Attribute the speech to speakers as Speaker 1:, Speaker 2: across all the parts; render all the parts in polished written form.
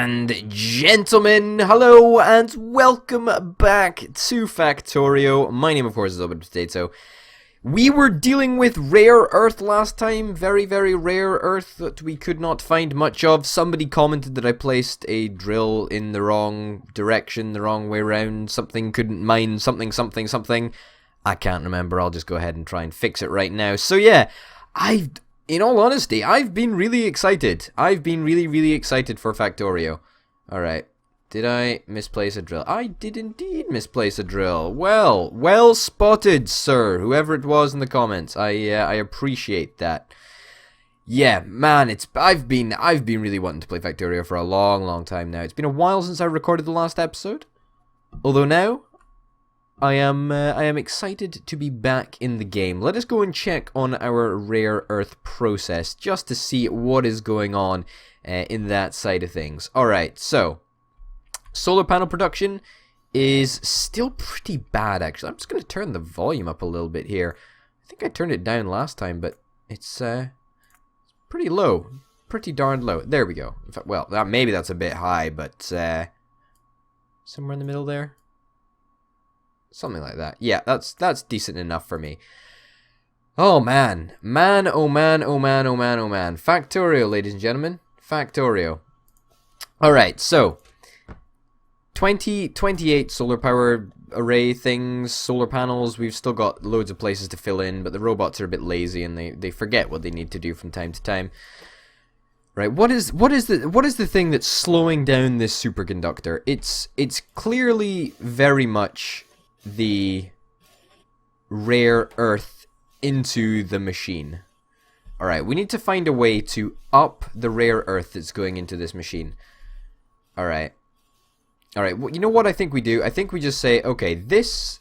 Speaker 1: and gentlemen, hello and welcome back to Factorio. My name, of course, is Open Potato. We were dealing with rare earth last time, very, very rare earth that we could not find much of. Somebody commented that I placed a drill in the wrong direction, the wrong way around, something couldn't mine something. I can't remember, I'll just go ahead and try and fix it right now. So yeah, in all honesty, I've been really excited. I've been really excited for Factorio. Alright, did I misplace a drill? I did indeed misplace a drill. Well spotted, sir, whoever it was in the comments. I appreciate that. Yeah, man, I've been really wanting to play Factorio for a long time now. It's been a while since I recorded the last episode. Although now I am excited to be back in the game. Let us go and check on our rare earth process just to see what is going on in that side of things. Alright, so solar panel production is still pretty bad, actually. I'm just going to turn the volume up a little bit here. I think I turned it down last time, but it's pretty low. Pretty darn low. There we go. In fact, well, maybe that's a bit high, but somewhere in the middle there. Something like that. Yeah, that's decent enough for me. Oh man. Oh man. Factorio, ladies and gentlemen. Factorio. Alright, so 28 solar power array things, solar panels. We've still got loads of places to fill in, but the robots are a bit lazy and they forget what they need to do from time to time. Right, what is the thing that's slowing down this superconductor? It's clearly very much the rare earth into the machine. Alright, we need to find a way to up the rare earth that's going into this machine. Alright, well, you know what I think we do? I think we just say, okay, this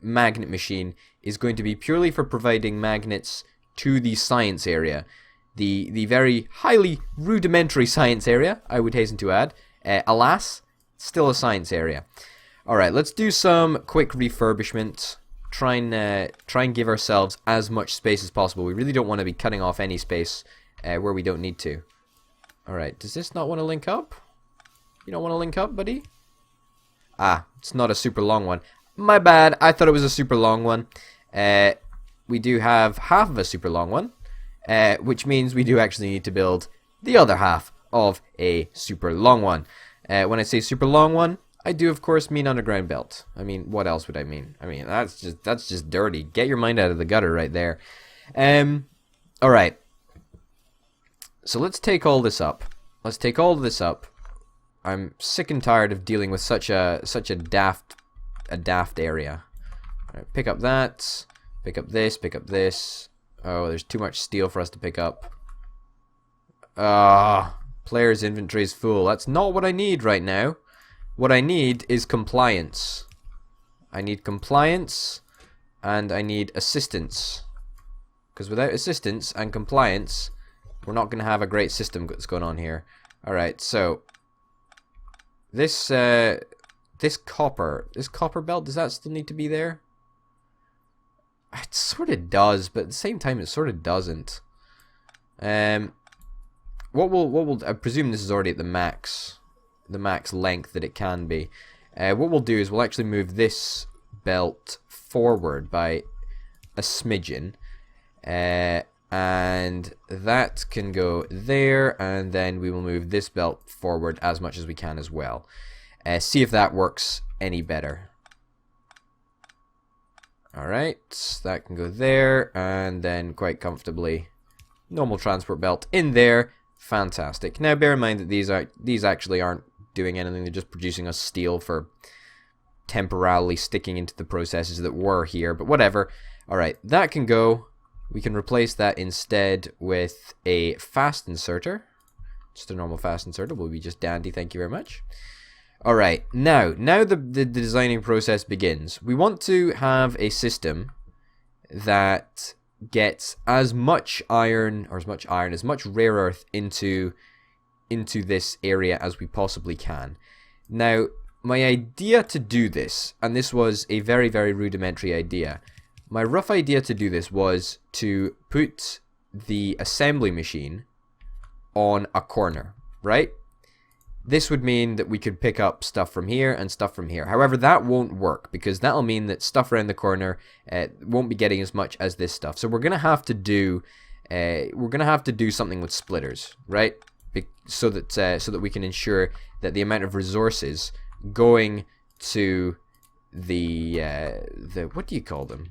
Speaker 1: magnet machine is going to be purely for providing magnets to the science area. The very highly rudimentary science area, I would hasten to add. Alas, still a science area. Alright, let's do some quick refurbishment. Try and give ourselves as much space as possible. We really don't want to be cutting off any space where we don't need to. Alright, does this not want to link up? You don't want to link up, buddy? Ah, it's not a super long one. My bad, I thought it was a super long one. We do have half of a super long one, which means we do actually need to build the other half of a super long one. When I say super long one, I do, of course, mean underground belt. I mean, what else would I mean? I mean, that's just dirty. Get your mind out of the gutter right there. Alright. So let's take all this up. I'm sick and tired of dealing with such a daft area. Alright, pick up that. Pick up this. Pick up this. Oh, there's too much steel for us to pick up. Player's inventory is full. That's not what I need right now. What I need is compliance. I need compliance and I need assistance. Because without assistance and compliance, we're not going to have a great system that's going on here. Alright, so this copper belt, does that still need to be there? It sort of does, but at the same time it sort of doesn't. I presume this is already at the max length that it can be. What we'll do is we'll actually move this belt forward by a smidgen, and that can go there, and then we will move this belt forward as much as we can as well. See if that works any better. Alright, that can go there, and then quite comfortably normal transport belt in there. Fantastic. Now bear in mind that these actually aren't doing anything, they're just producing us steel for temporarily sticking into the processes that were here, but whatever. Alright, that can go. We can replace that instead with a fast inserter. Just a normal fast inserter will be just dandy, thank you very much. Alright, now the designing process begins. We want to have a system that gets as much iron, as much rare earth into this area as we possibly can. Now, my idea to do this, and this was a very rudimentary idea, my rough idea to do this was to put the assembly machine on a corner. right? This would mean that we could pick up stuff from here and stuff from here. However, that won't work because that'll mean that stuff around the corner won't be getting as much as this stuff. So we're gonna have to do something with splitters, right? So that we can ensure that the amount of resources going to the what do you call them?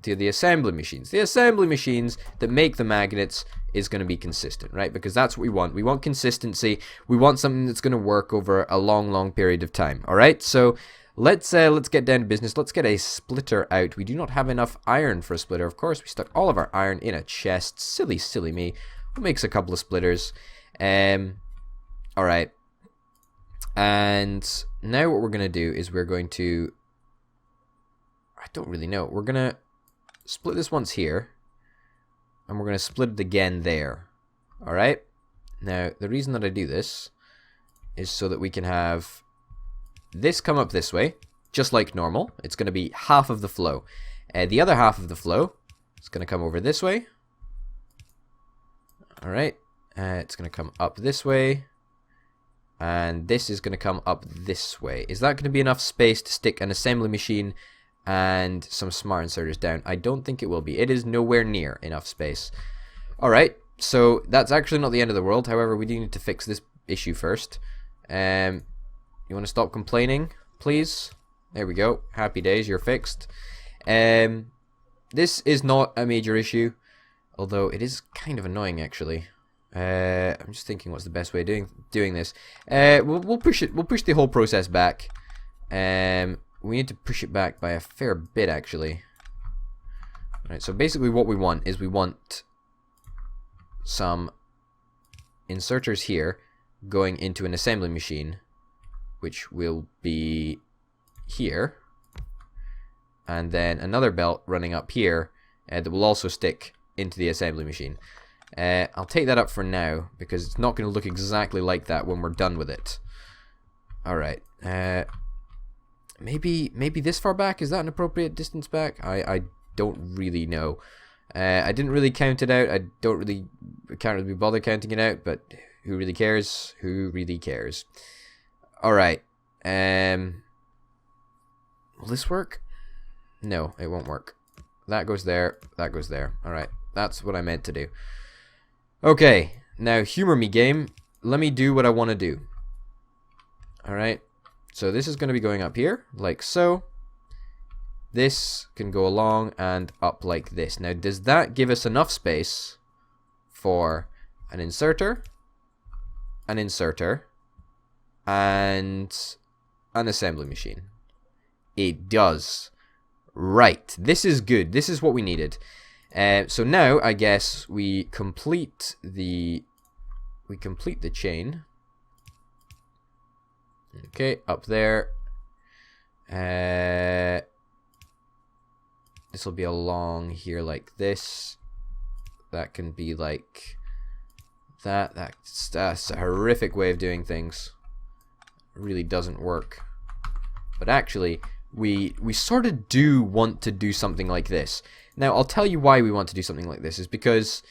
Speaker 1: The assembly machines. The assembly machines that make the magnets is going to be consistent, right? Because that's what we want. We want consistency. We want something that's going to work over a long period of time. All right. So let's get down to business. Let's get a splitter out. We do not have enough iron for a splitter. Of course, we stuck all of our iron in a chest. Silly me. We'll make a couple of splitters. All right. And now what we're going to do is we're going to, I don't really know. We're going to split this once here, and we're going to split it again there. All right. Now, the reason that I do this is so that we can have this come up this way, just like normal. It's going to be half of the flow. The other half of the flow is going to come over this way. All right. It's going to come up this way. And this is going to come up this way. Is that going to be enough space to stick an assembly machine and some smart inserters down? I don't think it will be. It is nowhere near enough space. Alright, so that's actually not the end of the world. However, we do need to fix this issue first. You want to stop complaining, please? There we go. Happy days, you're fixed. This is not a major issue, although it is kind of annoying actually. I'm just thinking what's the best way of doing this. We'll push it. We'll push the whole process back. We need to push it back by a fair bit, actually. Right. So basically, what we want is we want some inserters here going into an assembly machine, which will be here, and then another belt running up here that will also stick into the assembly machine. I'll take that up for now because it's not going to look exactly like that when we're done with it. Alright. Maybe this far back? Is that an appropriate distance back? I don't really know. I didn't really count it out. I can't really bother counting it out, but who really cares? Who really cares? Alright. Will this work? No, it won't work. That goes there. That goes there. Alright. That's what I meant to do. Okay, now humor me, game. Let me do what I want to do. Alright, so this is going to be going up here, like so. This can go along and up like this. Now, does that give us enough space for an inserter, and an assembly machine? It does. Right, this is good. This is what we needed. So now I guess we complete the chain. Okay, up there. This will be along here like this. That can be like that. That's a horrific way of doing things. It really doesn't work. But actually, we sort of do want to do something like this. Now, I'll tell you why we want to do something like this, is because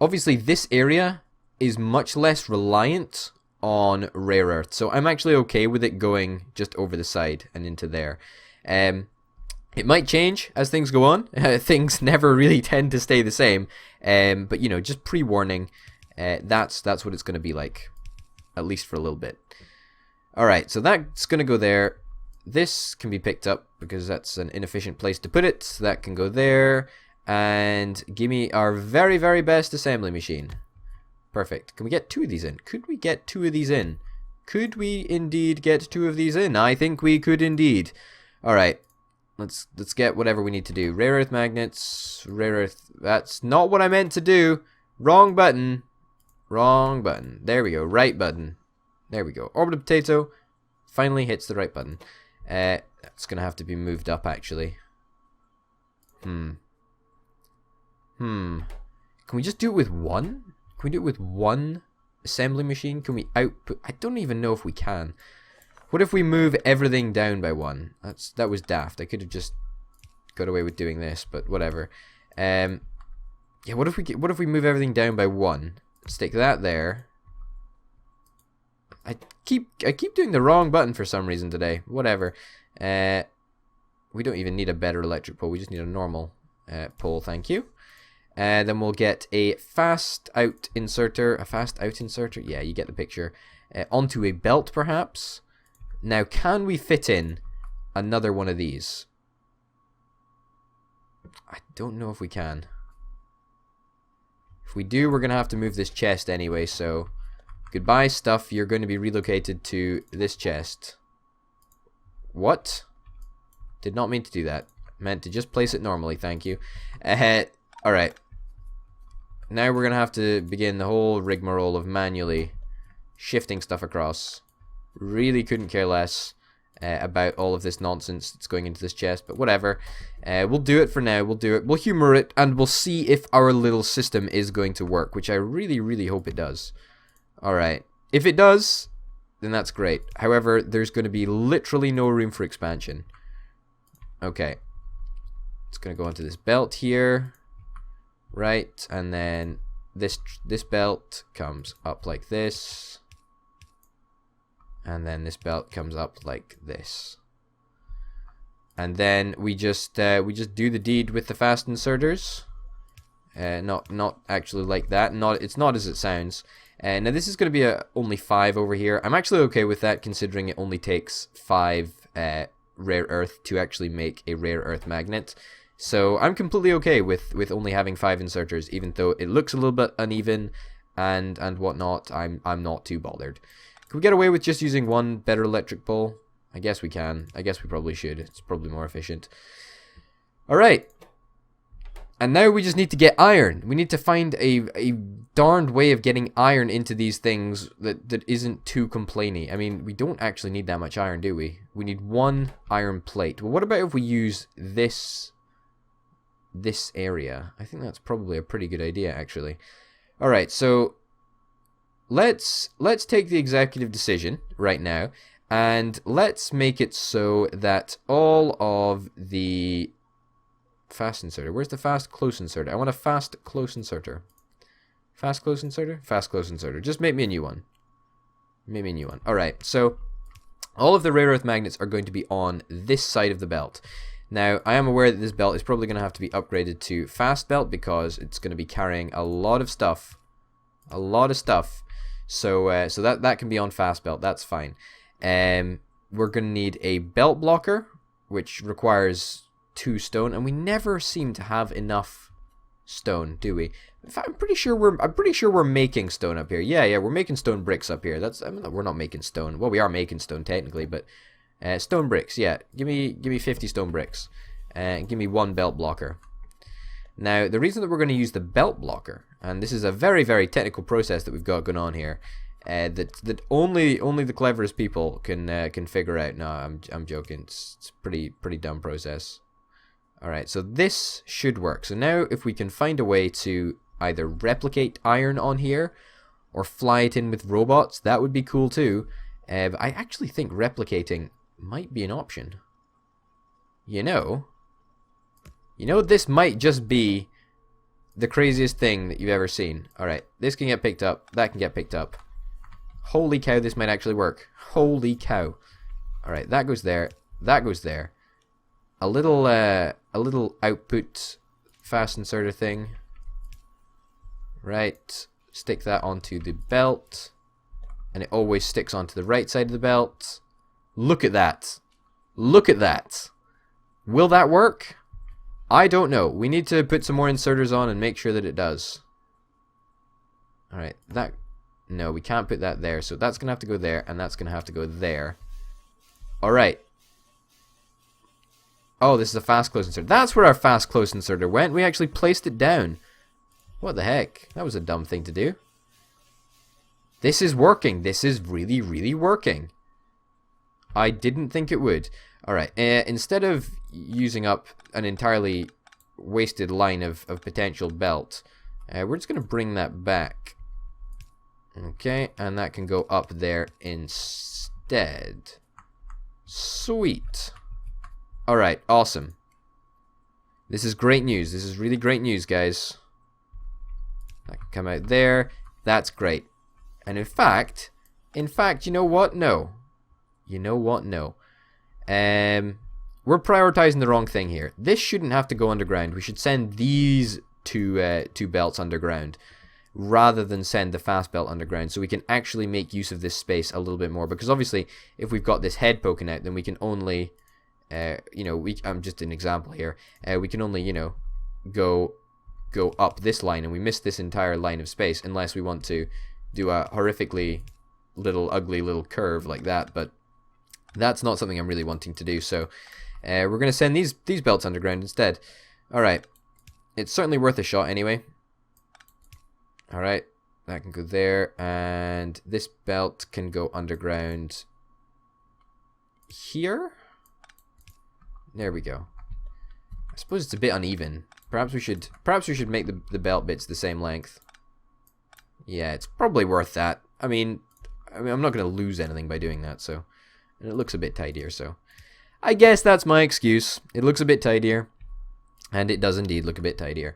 Speaker 1: obviously this area is much less reliant on rare earth. So I'm actually okay with it going just over the side and into there. It might change as things go on. Things never really tend to stay the same. But, you know, just pre-warning, that's what it's going to be like, at least for a little bit. Alright, so that's going to go there. This can be picked up because that's an inefficient place to put it. That can go there. And give me our very, very best assembly machine. Perfect. Can we get 2 of these in? Could we get 2 of these in? Could we indeed get 2 of these in? I think we could indeed. Alright. Let's get whatever we need to do. Rare earth magnets. Rare earth. That's not what I meant to do. Wrong button. Wrong button. There we go. Right button. There we go. Orbital potato finally hits the right button. It's gonna have to be moved up, actually. Can we just do it with one? Can we do it with one assembly machine? Can we output? I don't even know if we can. What if we move everything down by 1? That was daft. I could have just got away with doing this, but whatever. Yeah. What if we move everything down by 1? Stick that there. I keep doing the wrong button for some reason today. Whatever. We don't even need a better electric pole. We just need a normal pole. Thank you. Then we'll get a fast out inserter. A fast out inserter? Yeah, you get the picture. Onto a belt, perhaps. Now, can we fit in another one of these? I don't know if we can. If we do, we're going to have to move this chest anyway, so... Goodbye, stuff. You're going to be relocated to this chest. What? Did not mean to do that. Meant to just place it normally, thank you. Alright. Now we're going to have to begin the whole rigmarole of manually shifting stuff across. Really couldn't care less about all of this nonsense that's going into this chest, but whatever. We'll do it for now. We'll do it. We'll humor it, and we'll see if our little system is going to work, which I really, really hope it does. Alright. If it does, then that's great. However, there's going to be literally no room for expansion. Okay. It's going to go onto this belt here. Right, and then this belt comes up like this. And then this belt comes up like this. And then we just do the deed with the fast inserters. Not actually like that. It's not as it sounds. Now this is going to be only 5 over here. I'm actually okay with that, considering it only takes 5 rare earth to actually make a rare earth magnet. So I'm completely okay with only having 5 inserters, even though it looks a little bit uneven and whatnot. I'm not too bothered. Can we get away with just using one better electric pole? I guess we can. I guess we probably should. It's probably more efficient. Alright. And now we just need to get iron. We need to find a darned way of getting iron into these things that isn't too complainy. I mean, we don't actually need that much iron, do we? We need 1 iron plate. Well, what about if we use this area? I think that's probably a pretty good idea, actually. Alright, so let's take the executive decision right now, and let's make it so that all of the fast inserter. Where's the fast close inserter? I want a fast close inserter. Fast close inserter? Fast close inserter. Just make me a new one. Make me a new one. Alright, so all of the rare earth magnets are going to be on this side of the belt. Now, I am aware that this belt is probably going to have to be upgraded to fast belt because it's going to be carrying a lot of stuff. A lot of stuff. So that can be on fast belt. That's fine. We're going to need a belt blocker, which requires 2 stone, and we never seem to have enough stone, do we? In fact, I'm pretty sure we're making stone up here. Yeah, we're making stone bricks up here. We're not making stone. Well, we are making stone technically, but stone bricks. Yeah, give me 50 stone bricks, and give me 1 belt blocker. Now, the reason that we're going to use the belt blocker, and this is a very, very technical process that we've got going on here, that only the cleverest people can figure out. No, I'm joking. It's pretty dumb process. Alright, so this should work. So now if we can find a way to either replicate iron on here or fly it in with robots, that would be cool too. But I actually think replicating might be an option. You know, this might just be the craziest thing that you've ever seen. Alright, this can get picked up, that can get picked up. Holy cow, this might actually work. Holy cow. Alright, that goes there, that goes there. A little output fast inserter thing. Right, stick that onto the belt, and it always sticks onto the right side of the belt. Look at that. Look at that. Will that work? I don't know. We need to put some more inserters on and make sure that it does. Alright, no, we can't put that there, so that's gonna have to go there, and that's gonna have to go there. Alright. Oh, this is a fast close inserter. That's where our fast close inserter went. We actually placed it down. What the heck? That was a dumb thing to do. This is working. This is really, really working. I didn't think it would. Alright, instead of using up an entirely wasted line of potential belt, we're just going to bring that back. Okay, and that can go up there instead. Sweet. Alright, awesome. This is great news. This is really great news, guys. That can come out there. That's great. And in fact, In fact, you know what? No. You know what? No. We're prioritizing the wrong thing here. This shouldn't have to go underground. We should send these two belts underground rather than send the fast belt underground, so we can actually make use of this space a little bit more. Because obviously, if we've got this head poking out, then we can only, I'm just an example here. We can only, go up this line, and we miss this entire line of space unless we want to do a horrifically ugly little curve like that. But that's not something I'm really wanting to do. So we're going to send these belts underground instead. All right, it's certainly worth a shot anyway. All right, that can go there, and this belt can go underground here. There we go. I suppose it's a bit uneven. Perhaps we should make the belt bits the same length. Yeah, it's probably worth that. I mean I'm not going to lose anything by doing that, so. And it looks a bit tidier, so. I guess that's my excuse. It looks a bit tidier. And it does indeed look a bit tidier.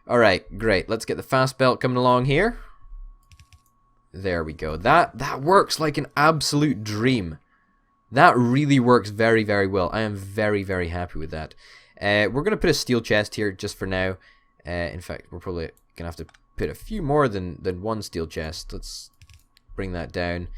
Speaker 1: Alright, great. Let's get the fast belt coming along here. There we go. That works like an absolute dream. That really works very, very well. I am very, very happy with that. We're going to put a steel chest here just for now. In fact, we're probably going to have to put a few more than one steel chest. Let's bring that down.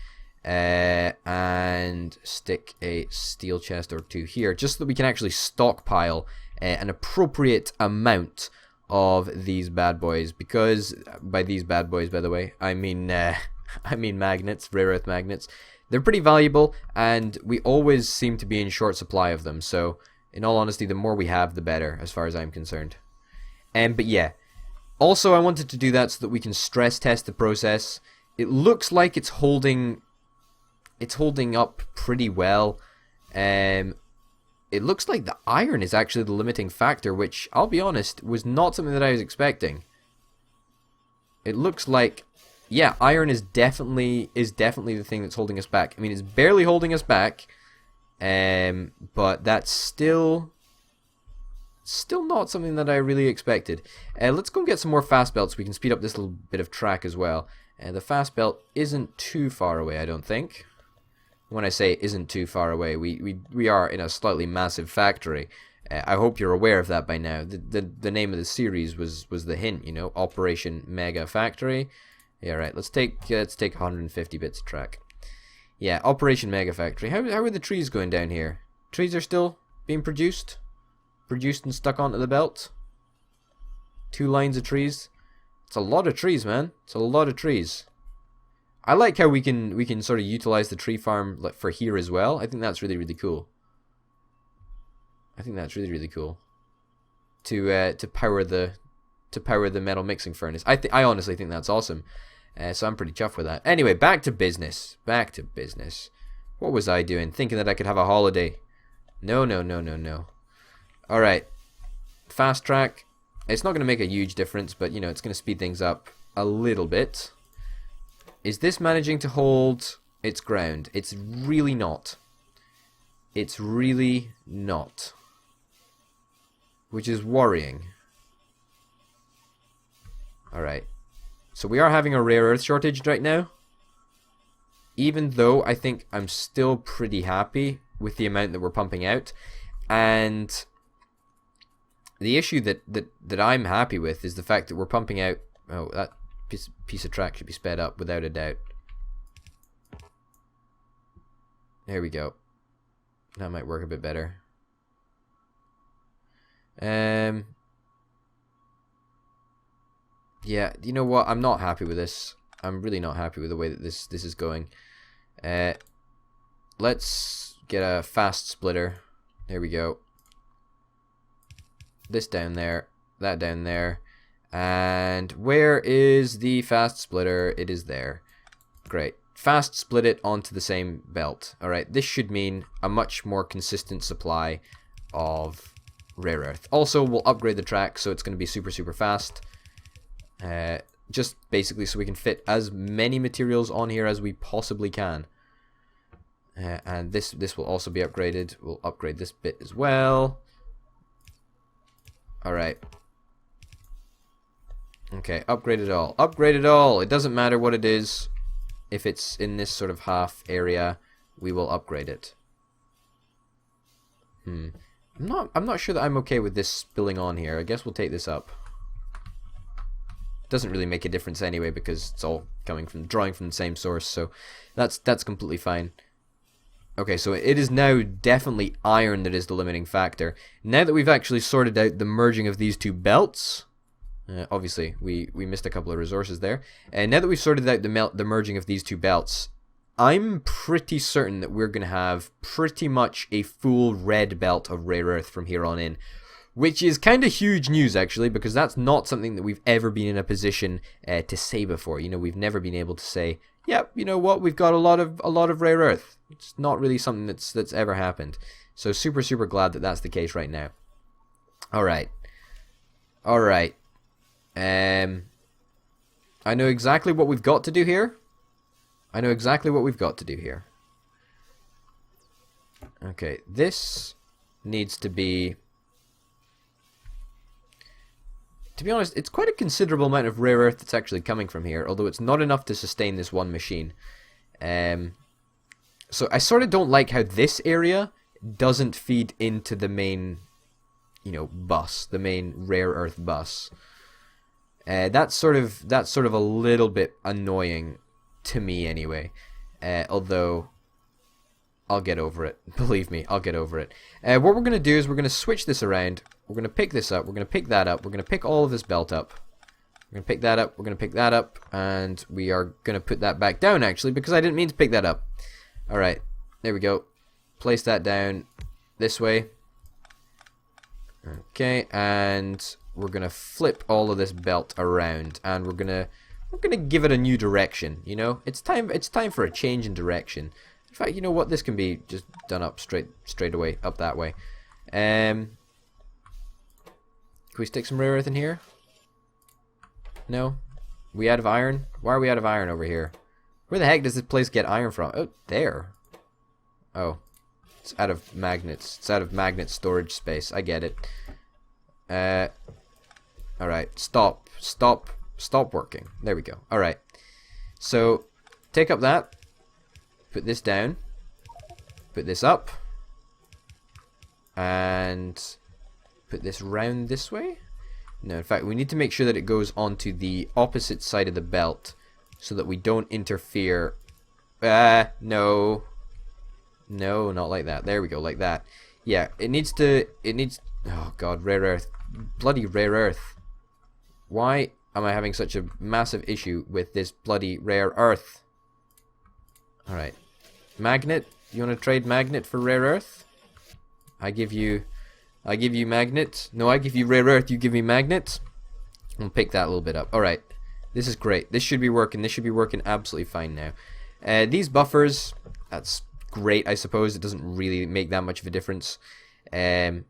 Speaker 1: And stick a steel chest or two here, just so that we can actually stockpile an appropriate amount of these bad boys. Because by these bad boys, by the way, I mean magnets, rare earth magnets. They're pretty valuable, and we always seem to be in short supply of them. So, in all honesty, the more we have, the better, as far as I'm concerned. But yeah, also I wanted to do that so that we can stress test the process. It looks like it's holding up pretty well. It looks like the iron is actually the limiting factor, which, I'll be honest, was not something that I was expecting. It looks like, yeah, iron is definitely the thing that's holding us back. I mean, it's barely holding us back, but that's still not something that I really expected. Let's go and get some more fast belts so we can speed up this little bit of track as well. The fast belt isn't too far away, I don't think. When I say isn't too far away, we are in a slightly massive factory. I hope you're aware of that by now. The name of the series was the hint, Operation Mega Factory. Yeah, right. Let's take 150 bits of track. Yeah, Operation Mega Factory. How are the trees going down here? Trees are still being produced and stuck onto the belt. 2 lines of trees. It's a lot of trees, man. It's a lot of trees. I like how we can sort of utilize the tree farm for here as well. I think that's really, really cool. I think that's really, really cool. To power the metal mixing furnace. I honestly think that's awesome. So I'm pretty chuffed with that. Anyway, back to business. Back to business. What was I doing? Thinking that I could have a holiday. No. All right. Fast track. It's not going to make a huge difference, but it's going to speed things up a little bit. Is this managing to hold its ground? It's really not. It's really not. Which is worrying. Alright. So we are having a rare earth shortage right now. Even though I think I'm still pretty happy with the amount that we're pumping out. And the issue that I'm happy with is the fact that we're pumping out... Oh, that piece of track should be sped up without a doubt. There we go. That might work a bit better. Yeah, you know what? I'm not happy with this. I'm really not happy with the way that this is going. Let's get a fast splitter. There we go. This down there, that down there. And where is the fast splitter? It is there. Great. Fast split it onto the same belt. Alright, this should mean a much more consistent supply of rare earth. Also, we'll upgrade the track so it's going to be super, super fast. Just basically so we can fit as many materials on here as we possibly can. And this will also be upgraded. We'll upgrade this bit as well. Alright. Okay, upgrade it all. Upgrade it all! It doesn't matter what it is. if it's in this sort of half area, we will upgrade it. I'm not sure that I'm okay with this spilling on here. I guess we'll take this up. Doesn't really make a difference anyway because it's all coming from drawing from the same source, so that's completely fine. Okay, so it is now definitely iron that is the limiting factor. Now that we've actually sorted out the merging of these two belts, obviously we missed a couple of resources there, and now that we've sorted out the merging of these two belts, I'm pretty certain that we're going to have pretty much a full red belt of rare earth from here on in. Which is kind of huge news, actually, because that's not something that we've ever been in a position to say before. You know, we've never been able to say, yeah, you know what, we've got a lot of rare earth. It's not really something that's ever happened. So super, super glad that that's the case right now. Alright. Alright. I know exactly what we've got to do here. Okay, this needs to be... To be honest, it's quite a considerable amount of rare earth that's actually coming from here, although it's not enough to sustain this one machine. So I sort of don't like how this area doesn't feed into the main, you know, bus, the main rare earth bus. That's sort of a little bit annoying to me anyway. Although I'll get over it. Believe me, I'll get over it. What we're going to do is we're going to switch this around. We're going to pick this up. We're going to pick that up. We're going to pick all of this belt up. We're going to pick that up. We're going to pick that up. And we are going to put that back down, actually, because I didn't mean to pick that up. Alright, there we go. Place that down this way. Okay, and we're going to flip all of this belt around. And we're going to give it a new direction, you know? It's time for a change in direction. In fact, you know what? This can be just done up straight away, up that way. Can we stick some rare earth in here? No? We out of iron? Why are we out of iron over here? Where the heck does this place get iron from? Oh, there. Oh. It's out of magnets. It's out of magnet storage space. I get it. Alright. Stop working. There we go. Alright. So, take up that. Put this down. Put this up. And put this round this way. No, in fact, we need to make sure that it goes onto the opposite side of the belt so that we don't interfere. No. No, not like that. There we go, like that. Yeah, it needs... Oh, God, rare earth. Bloody rare earth. Why am I having such a massive issue with this bloody rare earth? Alright. Magnet? You want to trade magnet for rare earth? I give you magnet. No, I give you rare earth, you give me magnet. We'll pick that a little bit up. Alright. This is great. This should be working. This should be working absolutely fine now. These buffers, that's great, I suppose. It doesn't really make that much of a difference. I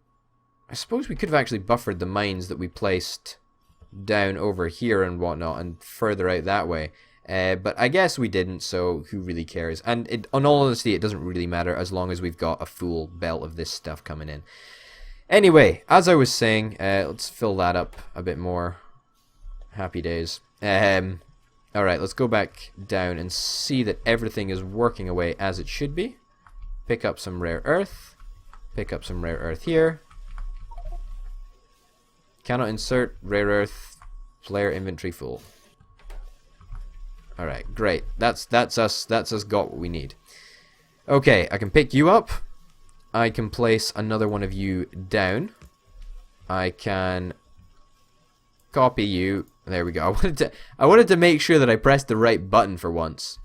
Speaker 1: suppose we could have actually buffered the mines that we placed down over here and whatnot and further out that way. But I guess we didn't, so who really cares? And in all honesty, it doesn't really matter as long as we've got a full belt of this stuff coming in. Anyway, as I was saying, let's fill that up a bit more. Happy days. Alright, let's go back down and see that everything is working away as it should be. Pick up some rare earth. Pick up some rare earth here. Cannot insert rare earth. Player inventory full. Alright, great. That's us got what we need. Okay, I can pick you up. I can place another one of you down. I can copy you. There we go. I wanted to make sure that I pressed the right button for once.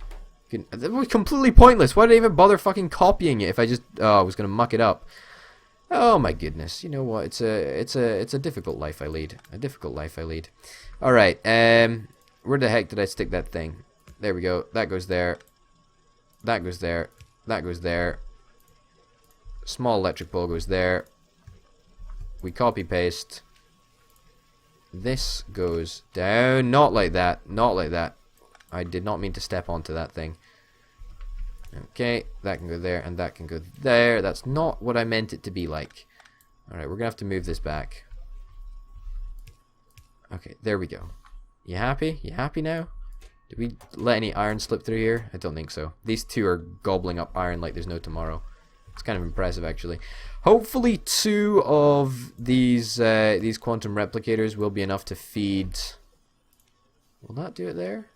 Speaker 1: It was completely pointless. Why did I even bother fucking copying it if I just I was gonna muck it up? Oh my goodness. You know what? It's a difficult life I lead. A difficult life I lead. All right. Where the heck did I stick that thing? There we go. That goes there. That goes there. That goes there. Small electric pole goes there. We copy paste. This goes down. Not like that. Not like that. I did not mean to step onto that thing. Okay, that can go there and that can go there. That's not what I meant it to be like. Alright, we're gonna have to move this back. Okay, there we go. You happy? You happy now? Did we let any iron slip through here? I don't think so. These two are gobbling up iron like there's no tomorrow. It's kind of impressive, actually. Hopefully 2 of these quantum replicators will be enough to feed... Will that do it there?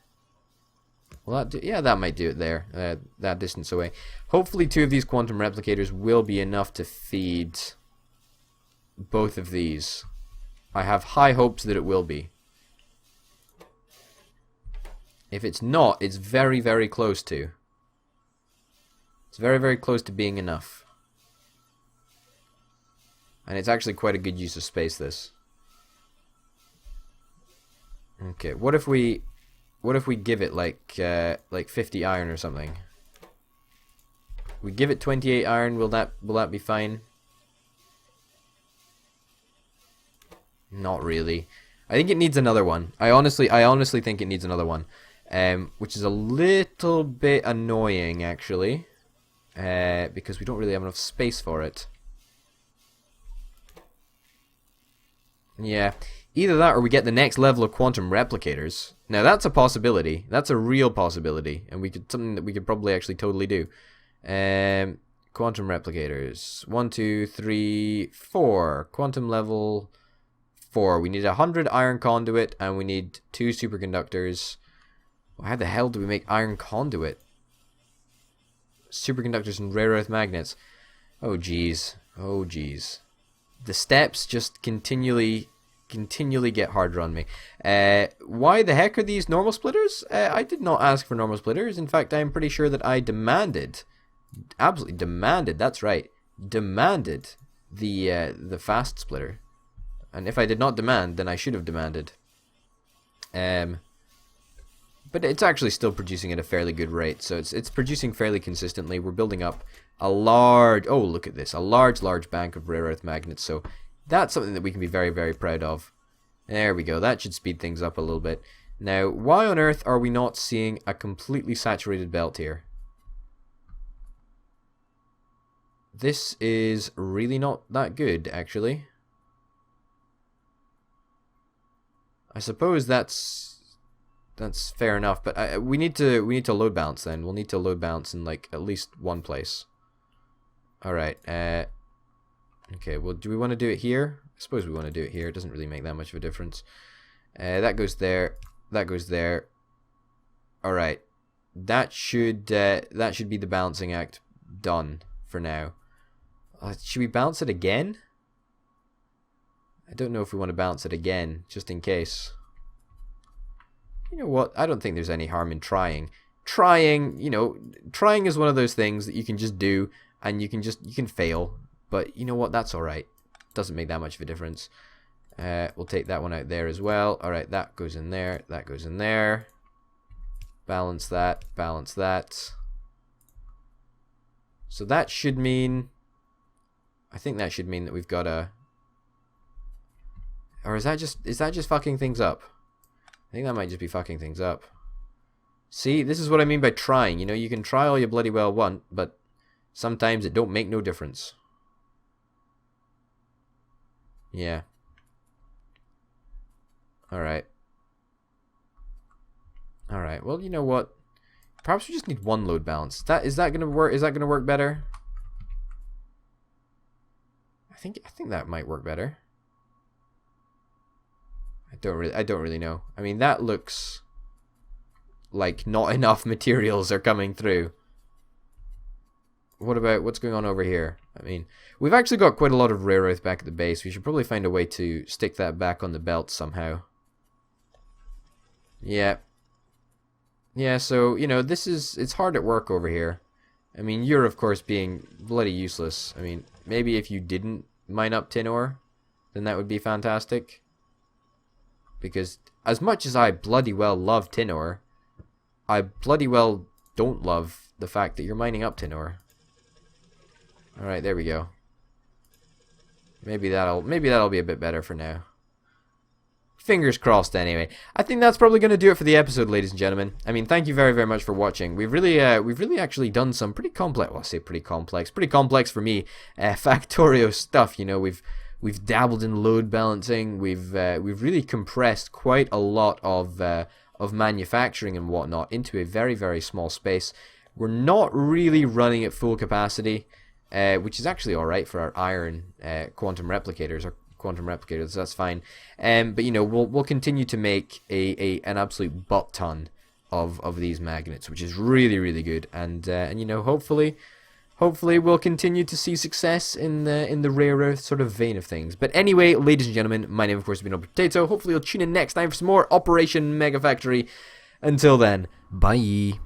Speaker 1: Will that do... Yeah, that might do it there. That distance away. Hopefully 2 of these quantum replicators will be enough to feed both of these. I have high hopes that it will be. If it's not, it's very, very close to. It's very, very close to being enough. And it's actually quite a good use of space, this. Okay, what if we give it like 50 iron or something? We give it 28 iron, will that be fine? Not really. I think it needs another one. I honestly think it needs another one. Which is a little bit annoying, actually, because we don't really have enough space for it. Yeah, either that or we get the next level of quantum replicators. Now that's a possibility. That's a real possibility, and something that we could probably actually totally do. Quantum replicators. 1, 2, 3, 4. Quantum level 4. We need 100 iron conduit, and we need 2 superconductors. How the hell do we make iron conduit? Superconductors and rare earth magnets. Oh jeez. Oh jeez. The steps just continually get harder on me. Why the heck are these normal splitters? I did not ask for normal splitters. In fact, I'm pretty sure that I demanded, absolutely demanded, that's right, demanded the fast splitter. And if I did not demand, then I should have demanded. But it's actually still producing at a fairly good rate, so it's producing fairly consistently. We're building up a large, oh look at this, a large bank of rare earth magnets, so that's something that we can be very, very proud of. There we go, that should speed things up a little bit. Now, why on earth are we not seeing a completely saturated belt here? This is really not that good, actually. I suppose that's fair enough, but we need to load balance then. We'll need to load balance in like at least one place. All right. Okay. Well, do we want to do it here? I suppose we want to do it here. It doesn't really make that much of a difference. That goes there. That goes there. All right. That should be the balancing act done for now. Should we balance it again? I don't know if we want to balance it again, just in case. You know what? I don't think there's any harm in trying. Trying is one of those things that you can just do, and you can fail. But you know what? That's alright. Doesn't make that much of a difference. We'll take that one out there as well. Alright, that goes in there. That goes in there. Balance that. Balance that. So that should mean... I think that should mean that we've got a... Or is that just fucking things up? I think that might just be fucking things up. See, this is what I mean by trying. You know, you can try all you bloody well want, but sometimes it don't make no difference. Yeah. Alright. Alright, well, you know what? Perhaps we just need one load balance. Is that gonna work? Is that gonna work better? I think that might work better. I don't really know. I mean, that looks like not enough materials are coming through. What about what's going on over here? I mean, we've actually got quite a lot of rare earth back at the base. We should probably find a way to stick that back on the belt somehow. Yeah. Yeah, so, you know, it's hard at work over here. I mean, you're of course being bloody useless. I mean, maybe if you didn't mine up tin ore, then that would be fantastic. Because as much as I bloody well love tin ore, I bloody well don't love the fact that you're mining up tin ore. Alright, there we go. Maybe that'll be a bit better for now. Fingers crossed anyway. I think that's probably going to do it for the episode, ladies and gentlemen. I mean, thank you very, very much for watching. We've really actually done some pretty complex, well, I say pretty complex for me, Factorio stuff, you know. We've dabbled in load balancing. We've really compressed quite a lot of of manufacturing and whatnot into a very, very small space. We're not really running at full capacity, which is actually alright for our iron quantum replicators, that's fine. But you know, we'll continue to make an absolute butt ton of these magnets, which is really, really good, and you know, hopefully we'll continue to see success in the rare earth sort of vein of things. But anyway, ladies and gentlemen, my name of course has been Potato. Hopefully you'll tune in next time for some more Operation Mega Factory. Until then, bye.